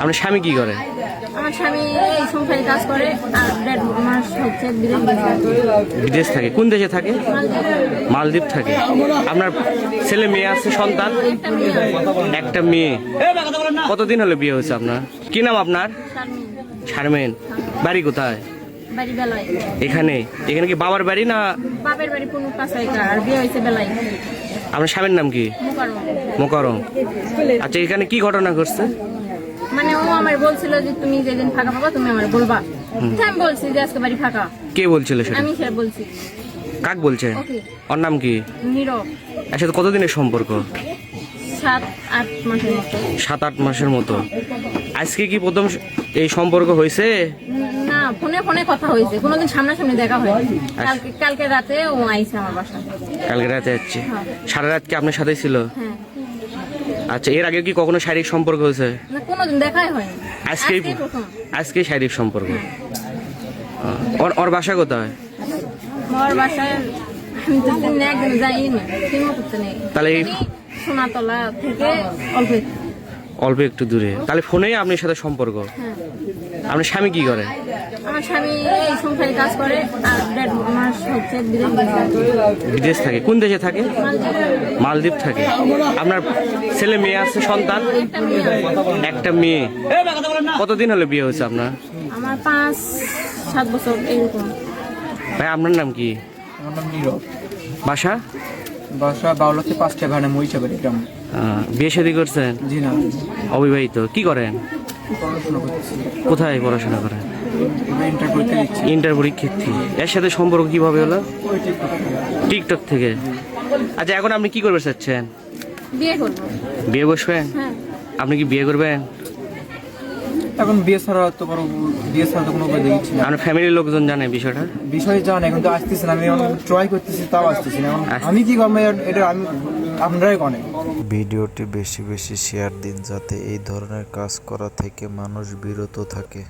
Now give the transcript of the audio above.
আপনার স্বামী কি করে? আমার স্বামী এই সংসারে কাজ করে আর 1.5 মাস হচ্ছে বিদেশ থাকে। কোন দেশে থাকে? মালদ্বীপ থাকে। আপনার ছেলে মেয়ে আছে, সন্তান? একটা মেয়ে। কতদিন হলো বিয়ে হয়েছে আপনার? কি নাম আপনার? শারমিন। বাড়ি কোথায়? বাড়ি বেলায়। এখানে কি বাবার বাড়ি না? বাপের বাড়ি কোন পাশাইকা আর বিয়ে হয়েছে বেলায়। আপনার স্বামীর নাম কি? মোকারম। আচ্ছা, এখানে কি ঘটনা ঘটছে? মানে ও আমার বলছিল যে তুমি যেদিন ফাঁকা পাবা তুমি আমার বলবা। আমি বলছি যে আজকে বাড়ি ফাঁকা। কে বলছিল সেটা? আমি সে বলছি। কাক বলছে? ওর নাম কি? নীরব। একসাথে কতদিনের সম্পর্ক? 7-8 মাসের মতো। 7-8 মাসের মতো। আজকে কি প্রথম এই সম্পর্ক হয়েছে? না, ফোনে ফোনে কথা হয়েছে, কোনোদিন সামনাসামনি দেখা হয়নি। কালকে রাতে ও আইছে আমার বাসায়। কালকে রাতে যাচ্ছে? সারা রাত কি আপনার সাথে ছিল? হ্যাঁ। আচ্ছা, এর আগে কি কখনো শারীরিক সম্পর্ক হয়েছে? না, কোনোদিন দেখাই হয়নি। আজকে শারীরিক সম্পর্ক। ওর বাসা কোথায়? ওর বাসায় আমি তো একদিন যাইনি, চিনতে করতে নেই। তাহলে সোনাতলা থেকে অল্প একটু দূরে। তাহলে ফোনেই আপনার সাথে সম্পর্ক? হ্যাঁ। আপনার স্বামী কি করে? আমার স্বামী এই সংসারে কাজ করে আর 1.5 মাস হচ্ছে বিদেশ থাকে। কোন দেশে থাকে? মালদ্বীপ থাকে। আপনার ছেলে মেয়ে আছে, সন্তান? একটা মেয়ে। কতদিন হলো বিয়ে হয়েছে আপনার? আমার 5-7 বছর এরকম। ভাই, আপনার নাম কি? আমার নাম নীরব। বাসা? বাসা বাউলাতে 5টা ভাড়া মরিচাবাড়ি গ্রাম। বিয়ে শাদী করছেন? জি না, অবিবাহিত। কি করেন? পড়াশোনা করতেছি। কোথায় পড়াশোনা করেন? ইন্টার পরীক্ষা দিচ্ছি। ইন্টার পরীক্ষার্থী। এর সাথে সম্পর্ক কিভাবে হলো? টিকটক থেকে। আচ্ছা, এখন আপনি কি করবে চাচ্ছেন? বিয়ে করব। বিয়ে বসবেন? হ্যাঁ। আপনি কি বিয়ে করবেন? এখন বিয়ে ছাড়া তো কোনো উপায় দেখছি না। আপনার ফ্যামিলির লোকজন জানে বিষয়টা? বিষয় জানে, এখন তো আসতেছে না। আমি ট্রাই করতেছি, তাও আসতেছি না। আমি কি করবো এটা আমি আপনারাই কনে। ভিডিওটি বেশি বেশি শেয়ার দিন যাতে এই ধরনের কাজ করা থেকে মানুষ বিরত থাকে।